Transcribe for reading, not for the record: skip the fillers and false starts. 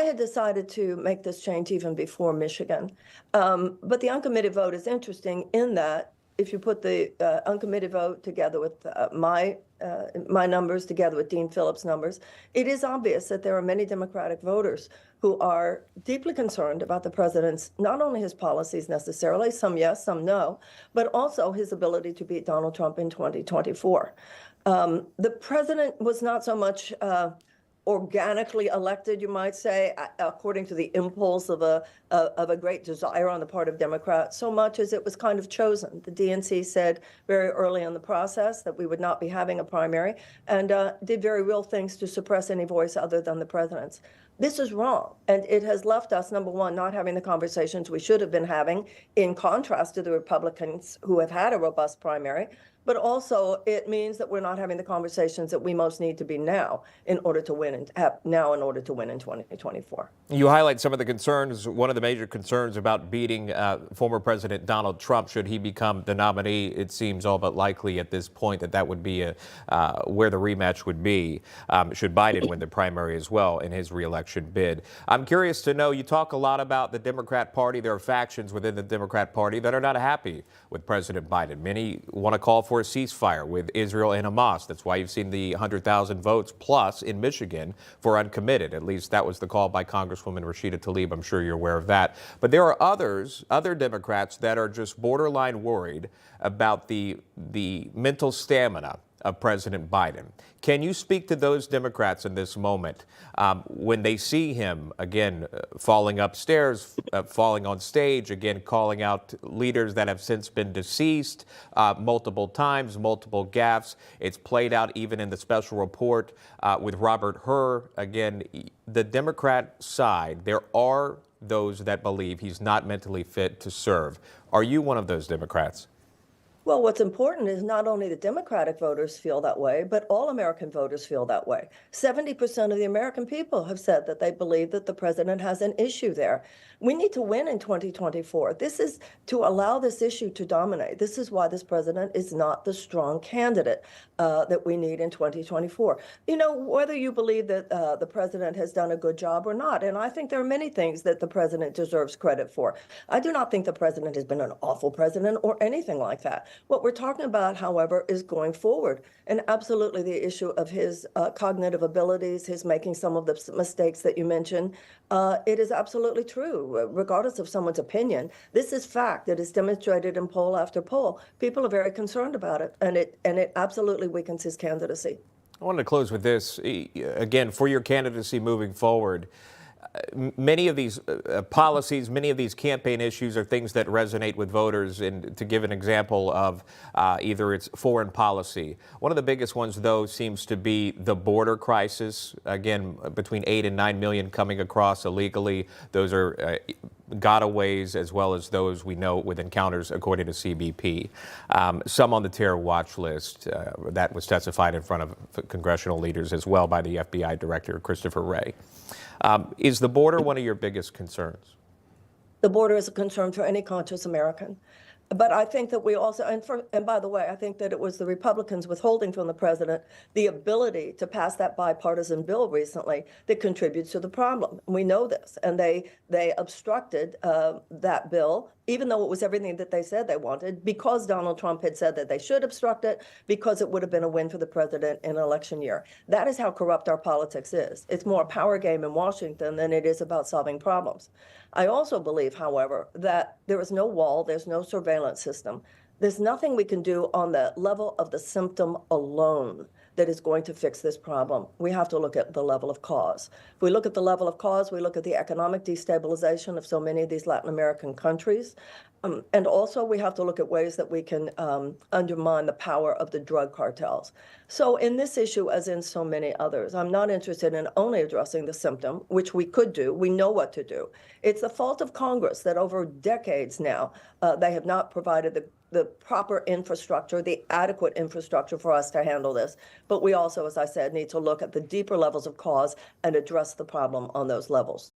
I had decided to make this change even before Michigan. But the uncommitted vote is interesting in that if you put the uncommitted vote together with my numbers, together with Dean Phillips' numbers, it is obvious that there are many Democratic voters who are deeply concerned about the president's, not only his policies necessarily, some yes, some no, but also his ability to beat Donald Trump in 2024. The president was not so much organically elected, you might say, according to the impulse of a great desire on the part of Democrats, so much as it was kind of chosen. The DNC said very early in the process that we would not be having a primary, and did very real things to suppress any voice other than the president's. This is wrong, and it has left us, number one, not having the conversations we should have been having, in contrast to the Republicans who have had a robust primary. But also, it means that we're not having the conversations that we most need to be now in order to win, and have now in order to win in 2024. You highlight some of the concerns. One of the major concerns about beating former President Donald Trump, should he become the nominee. It seems all but likely at this point that that would be where the rematch would be, should Biden win the primary as well in his reelection bid. I'm curious to know, you talk a lot about the Democrat Party. There are factions within the Democrat Party that are not happy with President Biden. Many want to call for a ceasefire with Israel and Hamas. That's why you've seen the 100,000 votes plus in Michigan for uncommitted. At least that was the call by Congresswoman Rashida Tlaib. I'm sure you're aware of that. But there are other Democrats that are just borderline worried about the mental stamina of President Biden. Can you speak to those Democrats in this moment when they see him, again, falling upstairs, falling on stage, again, calling out leaders that have since been deceased multiple times, multiple gaffes? It's played out even in the special report with Robert Hur. Again, the Democrat side, there are those that believe he's not mentally fit to serve. Are you one of those Democrats? Well, what's important is not only the Democratic voters feel that way, but all American voters feel that way. 70% of the American people have said that they believe that the president has an issue there. We need to win in 2024. This is to allow this issue to dominate. This is why this president is not the strong candidate that we need in 2024. You know, whether you believe that the president has done a good job or not, and I think there are many things that the president deserves credit for. I do not think the president has been an awful president or anything like that. What we're talking about, however, is going forward, and absolutely the issue of his cognitive abilities, his making some of the mistakes that you mentioned. It is absolutely true, regardless of someone's opinion. This is fact that is demonstrated in poll after poll. People are very concerned about it, and it absolutely weakens his candidacy. I wanted to close with this. Again, for your candidacy moving forward, many of these policies, many of these campaign issues are things that resonate with voters. And to give an example of either it's foreign policy, one of the biggest ones, though, seems to be the border crisis. Again, between 8 and 9 million coming across illegally. Those are gotaways, as well as those we know with encounters, according to CBP. Some on the terror watch list that was testified in front of congressional leaders as well by the FBI Director, Christopher Wray. Is the border one of your biggest concerns? The border is a concern for any conscious American. But I think that we also, and by the way, I think that it was the Republicans withholding from the president the ability to pass that bipartisan bill recently that contributes to the problem. We know this, and they obstructed that bill, even though it was everything that they said they wanted, because Donald Trump had said that they should obstruct it, because it would have been a win for the president in an election year. That is how corrupt our politics is. It's more a power game in Washington than it is about solving problems. I also believe, however, that there is no wall, there's no surveillance system. There's nothing we can do on the level of the symptom alone that is going to fix this problem. We have to look at the level of cause. If we look at the level of cause, we look at the economic destabilization of so many of these Latin American countries. And also we have to look at ways that we can undermine the power of the drug cartels. So in this issue, as in so many others, I'm not interested in only addressing the symptom, which we could do. We know what to do. It's the fault of Congress that over decades now, they have not provided the proper infrastructure, the adequate infrastructure for us to handle this. But we also, as I said, need to look at the deeper levels of cause and address the problem on those levels.